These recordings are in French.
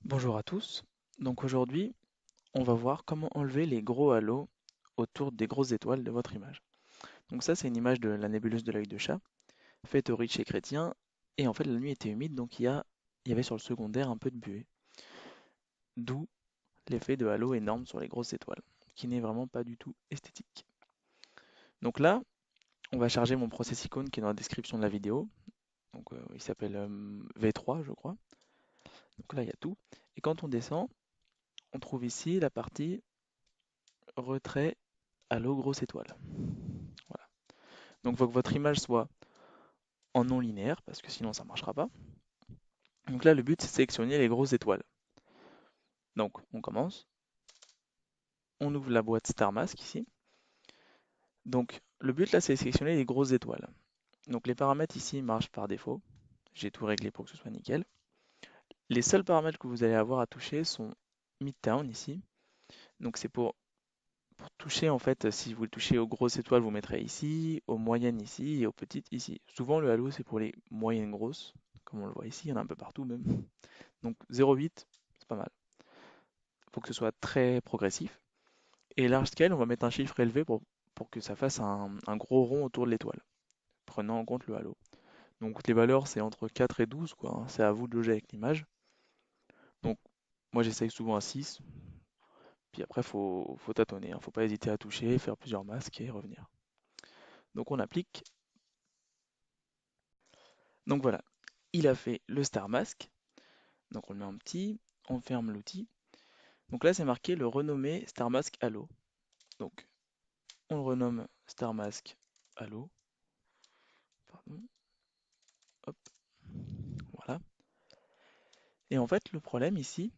Bonjour à tous. Donc aujourd'hui, on va voir comment enlever les gros halos autour des grosses étoiles de votre image. Donc ça, c'est une image de la nébuleuse de l'œil de chat, faite au riche et chrétien. Et en fait, la nuit était humide, donc il y avait sur le secondaire un peu de buée. D'où l'effet de halo énorme sur les grosses étoiles, qui n'est vraiment pas du tout esthétique. Donc là, on va charger mon process icône qui est dans la description de la vidéo. Donc il s'appelle V3, je crois. Donc là, il y a tout. Et quand on descend, on trouve ici la partie retrait halo grosse étoile. Voilà. Donc il faut que votre image soit en non linéaire, parce que sinon ça ne marchera pas. Donc là, le but, c'est de sélectionner les grosses étoiles. Donc on commence, on ouvre la boîte Star Mask ici. Donc le but là, c'est de sélectionner les grosses étoiles. Donc les paramètres ici marchent par défaut. J'ai tout réglé pour que ce soit nickel. Les seuls paramètres que vous allez avoir à toucher sont Midtown ici. Donc c'est pour toucher en fait, si vous le touchez aux grosses étoiles, vous mettrez ici, aux moyennes ici et aux petites ici. Souvent le halo c'est pour les moyennes grosses, comme on le voit ici, il y en a un peu partout même. Donc 0,8, c'est pas mal. Il faut que ce soit très progressif. Et large scale, on va mettre un chiffre élevé pour que ça fasse un gros rond autour de l'étoile, prenant en compte le halo. Donc les valeurs, c'est entre 4 et 12, quoi, hein. C'est à vous de loger avec l'image. Donc moi j'essaye souvent à 6, puis après faut tâtonner, hein. Faut pas hésiter à toucher, faire plusieurs masques et revenir. Donc on applique. Donc voilà, il a fait le Star Mask. Donc on le met en petit, on ferme l'outil. Donc là c'est marqué le renommé Star Mask Halo. Donc on le renomme Star Mask Halo. Pardon. Hop, voilà. Et en fait, le problème ici,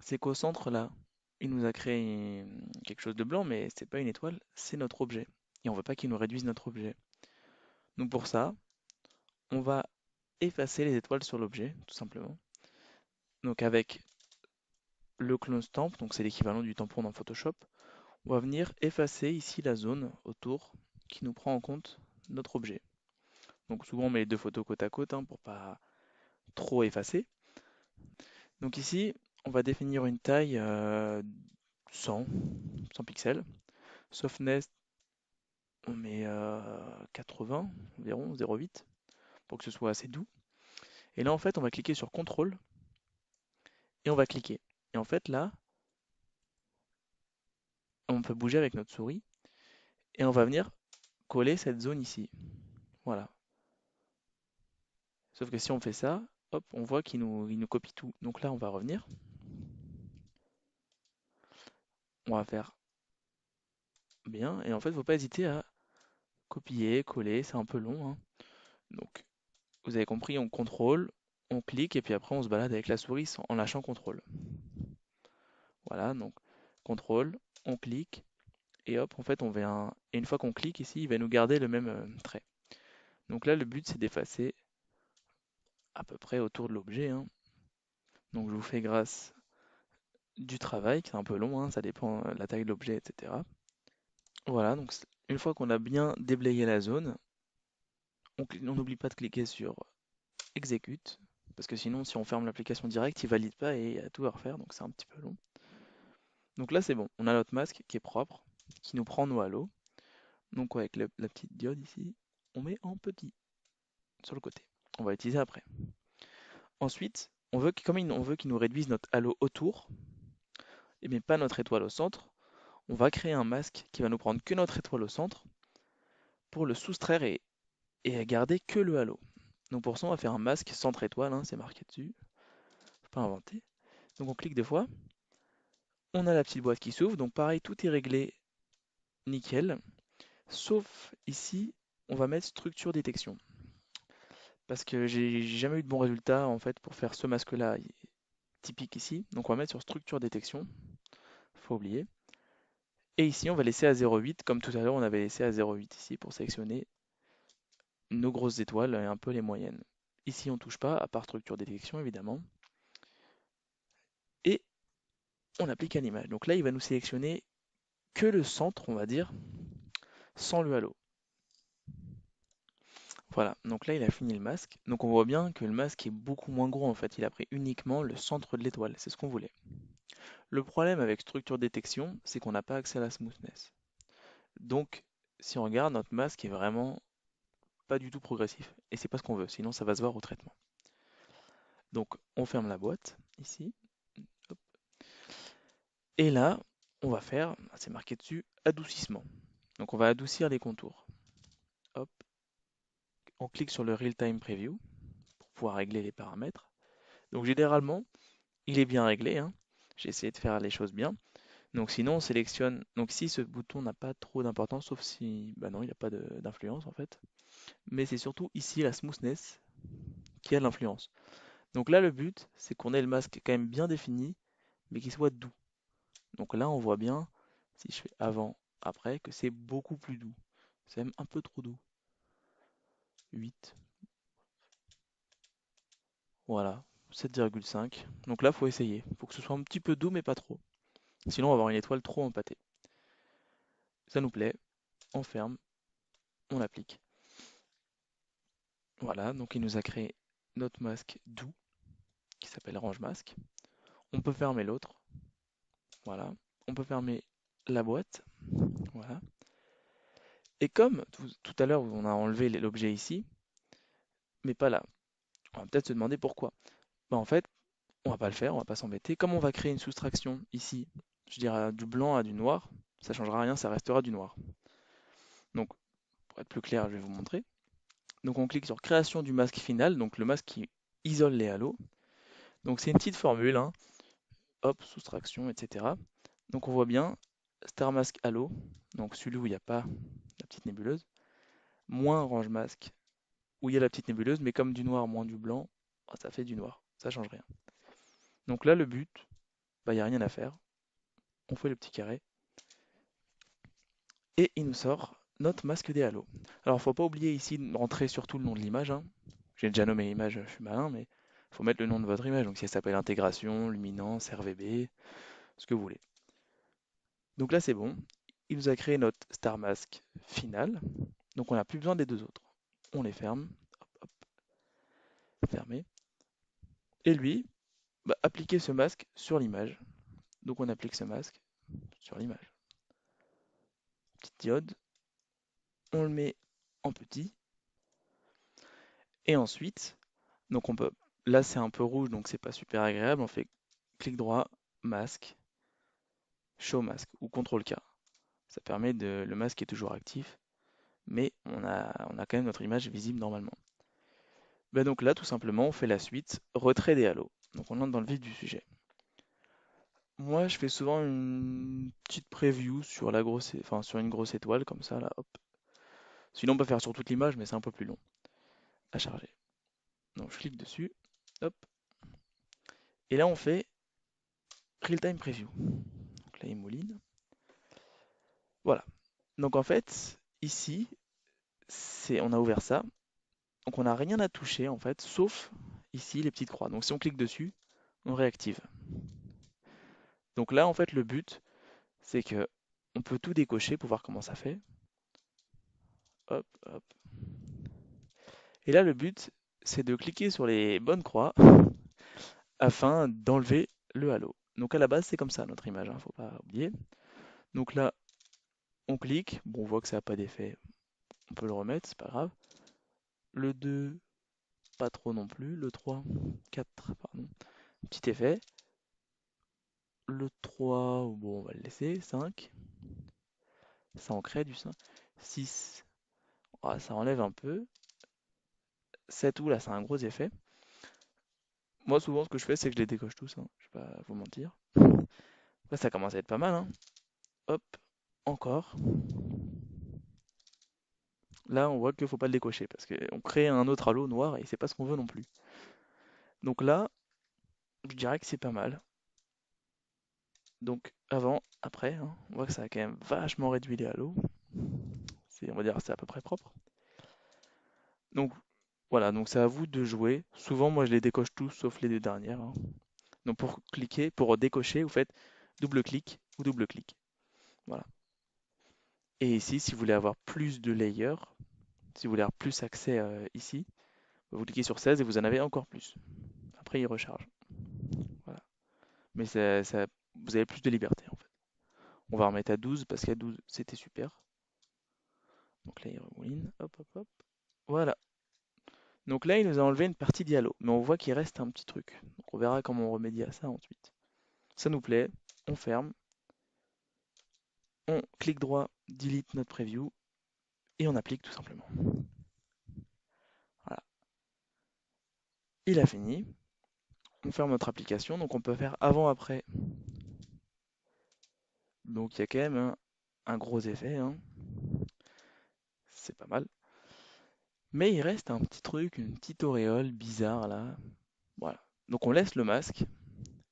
c'est qu'au centre là, il nous a créé quelque chose de blanc, mais c'est pas une étoile, c'est notre objet. Et on veut pas qu'il nous réduise notre objet. Donc pour ça, on va effacer les étoiles sur l'objet, tout simplement. Donc avec le clone stamp, donc c'est l'équivalent du tampon dans Photoshop, on va venir effacer ici la zone autour qui nous prend en compte notre objet. Donc souvent on met les deux photos côte à côte hein, pour pas trop effacer. Donc ici, on va définir une taille 100, 100 pixels. Softness, on met 80 environ, 0,8 pour que ce soit assez doux. Et là, en fait, on va cliquer sur CTRL et on va cliquer. Et en fait, là, on peut bouger avec notre souris et on va venir coller cette zone ici. Voilà. Sauf que si on fait ça, hop, on voit il nous copie tout. Donc là, on va revenir. On va faire bien. Et en fait, il ne faut pas hésiter à copier, coller. C'est un peu long, hein. Donc, vous avez compris, on contrôle, on clique et puis après, on se balade avec la souris en lâchant contrôle. Voilà, donc contrôle, on clique, et hop, en fait, et une fois qu'on clique ici, il va nous garder le même trait. Donc là, le but, c'est d'effacer à peu près autour de l'objet, hein. Donc je vous fais grâce du travail, qui est un peu long, hein, ça dépend de la taille de l'objet, etc. Voilà, donc une fois qu'on a bien déblayé la zone, on n'oublie pas de cliquer sur exécute, parce que sinon, si on ferme l'application directe, il valide pas et il y a tout à refaire, donc c'est un petit peu long. Donc là, c'est bon, on a notre masque qui est propre, qui nous prend nos halos. Donc avec la petite diode ici, on met en petit sur le côté. On va l'utiliser après. Ensuite, on veut qu'il nous réduise notre halo autour, mais pas notre étoile au centre, on va créer un masque qui va nous prendre que notre étoile au centre pour le soustraire et garder que le halo. Donc pour ça, on va faire un masque centre étoile, hein, c'est marqué dessus. Faut pas inventer. Donc on clique deux fois. On a la petite boîte qui s'ouvre. Donc pareil, tout est réglé nickel. Sauf ici, on va mettre structure détection. Parce que j'ai jamais eu de bons résultats en fait pour faire ce masque-là typique ici. Donc on va mettre sur structure détection. Faut oublier. Et ici, on va laisser à 0,8, comme tout à l'heure, on avait laissé à 0,8 ici pour sélectionner nos grosses étoiles et un peu les moyennes. Ici, on ne touche pas, à part structure détection, évidemment. Et on applique à l'image. Donc là, il va nous sélectionner que le centre, on va dire, sans le halo. Voilà, donc là il a fini le masque. Donc on voit bien que le masque est beaucoup moins gros en fait. Il a pris uniquement le centre de l'étoile, c'est ce qu'on voulait. Le problème avec structure détection, c'est qu'on n'a pas accès à la smoothness. Donc si on regarde, notre masque est vraiment pas du tout progressif. Et c'est pas ce qu'on veut, sinon ça va se voir au traitement. Donc on ferme la boîte ici. Hop. Et là, on va faire, c'est marqué dessus, adoucissement. Donc on va adoucir les contours. Hop, on clique sur le Real Time Preview pour pouvoir régler les paramètres. Donc généralement, il est bien réglé, hein. J'ai essayé de faire les choses bien. Donc sinon, on sélectionne. Donc ici, ce bouton n'a pas trop d'importance, sauf si, bah non, il n'a pas d'influence en fait. Mais c'est surtout ici la smoothness qui a l'influence. Donc là, le but, c'est qu'on ait le masque quand même bien défini, mais qu'il soit doux. Donc là, on voit bien, si je fais avant, après, que c'est beaucoup plus doux. C'est même un peu trop doux. 8, voilà, 7,5. Donc là, faut essayer. Il faut que ce soit un petit peu doux, mais pas trop. Sinon, on va avoir une étoile trop empâtée. Ça nous plaît, on ferme, on applique. Voilà, donc il nous a créé notre masque doux, qui s'appelle Range Masque. On peut fermer l'autre, voilà. On peut fermer la boîte, voilà. Et comme tout à l'heure, on a enlevé l'objet ici, mais pas là. On va peut-être se demander pourquoi. Bah, en fait, on va pas le faire, on va pas s'embêter. Comme on va créer une soustraction ici, je dirais du blanc à du noir, ça changera rien, ça restera du noir. Donc, pour être plus clair, je vais vous montrer. Donc, on clique sur création du masque final, donc le masque qui isole les halos. Donc, c'est une petite formule, hein. Hop, soustraction, etc. Donc, on voit bien Star Mask Halo, donc celui où il n'y a pas la petite nébuleuse, moins Range Mask où il y a la petite nébuleuse, mais comme du noir moins du blanc, oh, ça fait du noir, ça change rien. Donc là, le but, bah, il n'y a rien à faire. On fait le petit carré et il nous sort notre masque des halos. Alors, faut pas oublier ici de rentrer surtout le nom de l'image, hein. J'ai déjà nommé l'image, je suis malin, mais faut mettre le nom de votre image. Donc, si elle s'appelle intégration, luminance, RVB, ce que vous voulez. Donc là, c'est bon. Il nous a créé notre Star Mask final. Donc, on n'a plus besoin des deux autres. On les ferme. Hop, hop, fermé. Et lui, bah, appliquer ce masque sur l'image. Donc, on applique ce masque sur l'image. Petite diode. On le met en petit. Et ensuite, donc on peut, là c'est un peu rouge, donc c'est pas super agréable. On fait clic droit, masque, show masque ou CTRL K. Ça permet de, le masque est toujours actif, mais on a quand même notre image visible normalement. Ben donc là, tout simplement, on fait la suite, retrait des halos. Donc on entre dans le vif du sujet. Moi, je fais souvent une petite preview sur la grosse, enfin sur une grosse étoile comme ça, là, hop. Sinon, on peut faire sur toute l'image, mais c'est un peu plus long à charger. Donc je clique dessus, hop. Et là, on fait Real Time Preview. Donc là, il mouline. Voilà. Donc en fait, ici, on a ouvert ça. Donc on n'a rien à toucher en fait, sauf ici les petites croix. Donc si on clique dessus, on réactive. Donc là, en fait, le but, c'est que on peut tout décocher pour voir comment ça fait. Hop, hop. Et là, le but, c'est de cliquer sur les bonnes croix afin d'enlever le halo. Donc à la base, c'est comme ça notre image, hein, faut pas oublier. Donc là, on clique. Bon, on voit que ça n'a pas d'effet. On peut le remettre, c'est pas grave. Le 2, pas trop non plus. Le 3, 4, pardon. Petit effet. Le 3, bon, on va le laisser. 5, ça en crée du 5. 6, ah, ça enlève un peu. 7, là, c'est un gros effet. Moi, souvent, ce que je fais, c'est que je les décoche tous, hein. Je vais pas vous mentir. Là, ça commence à être pas mal, hein. Hop, encore. Là, on voit qu'il faut pas le décocher parce qu'on crée un autre halo noir et c'est pas ce qu'on veut non plus. Donc là, je dirais que c'est pas mal. Donc avant, après, hein, on voit que ça a quand même vachement réduit les halos. On va dire c'est à peu près propre. Donc voilà, donc c'est à vous de jouer. Souvent, moi, je les décoche tous sauf les deux dernières, hein. Donc pour cliquer, pour décocher, vous faites double-clic ou double-clic. Voilà. Et ici, si vous voulez avoir plus de layers, Si vous voulez avoir plus accès ici, vous cliquez sur 16 et vous en avez encore plus. Après, il recharge. Voilà. Mais vous avez plus de liberté en fait. On va remettre à 12 parce qu'à 12 c'était super. Donc là, il remouline. Hop, hop, hop. Voilà. Donc là, il nous a enlevé une partie Diallo. Mais on voit qu'il reste un petit truc. Donc on verra comment on remédie à ça ensuite. Ça nous plaît. On ferme. On clique droit, delete notre preview. Et on applique tout simplement. Voilà. Il a fini. On ferme notre application. Donc on peut faire avant-après. Donc il y a quand même un gros effet, hein. C'est pas mal. Mais il reste un petit truc, une petite auréole bizarre là. Voilà. Donc on laisse le masque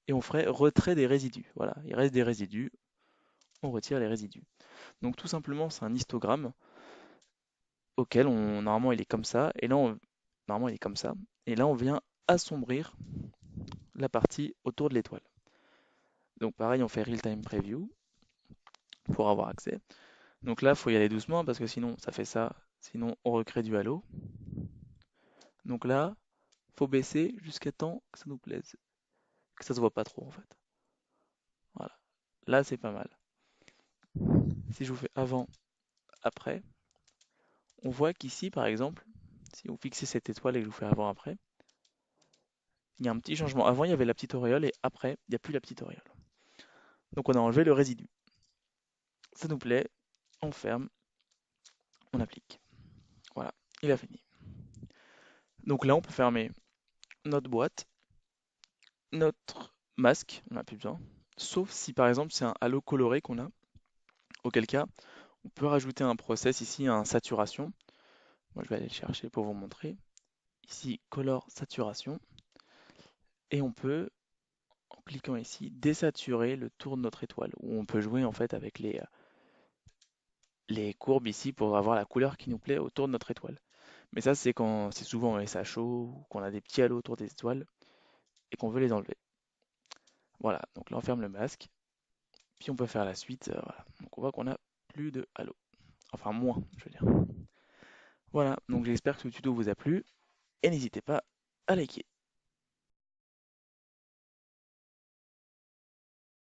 et on ferait retrait des résidus. Voilà, il reste des résidus, on retire les résidus. Donc tout simplement, c'est un histogramme auquel normalement il est comme ça, et là normalement il est comme ça, et là on vient assombrir la partie autour de l'étoile. Donc pareil, on fait Real Time Preview pour avoir accès. Donc là, il faut y aller doucement parce que sinon ça fait ça, sinon on recrée du halo. Donc là, faut baisser jusqu'à temps que ça nous plaise, que ça se voit pas trop en fait. Voilà. Là, c'est pas mal. Si je vous fais avant, après, on voit qu'ici, par exemple, si vous fixez cette étoile et que je vous fais avant, après, il y a un petit changement. Avant, il y avait la petite auréole et après, il n'y a plus la petite auréole. Donc, on a enlevé le résidu. Ça nous plaît, on ferme, on applique. Voilà, il a fini. Donc là, on peut fermer notre boîte, notre masque, on n'a plus besoin. Sauf si, par exemple, c'est un halo coloré qu'on a, auquel cas, on peut rajouter un process ici, un saturation. Moi, je vais aller le chercher pour vous montrer. Ici, color saturation. Et on peut, en cliquant ici, désaturer le tour de notre étoile, où on peut jouer en fait avec les courbes ici pour avoir la couleur qui nous plaît autour de notre étoile. Mais ça, c'est quand c'est souvent en SHO ou qu'on a des petits halos autour des étoiles et qu'on veut les enlever. Voilà, donc là on ferme le masque, puis on peut faire la suite. Voilà. Donc on voit qu'on a plus de halos. Enfin moins, je veux dire. Voilà, donc j'espère que ce tuto vous a plu et n'hésitez pas à liker.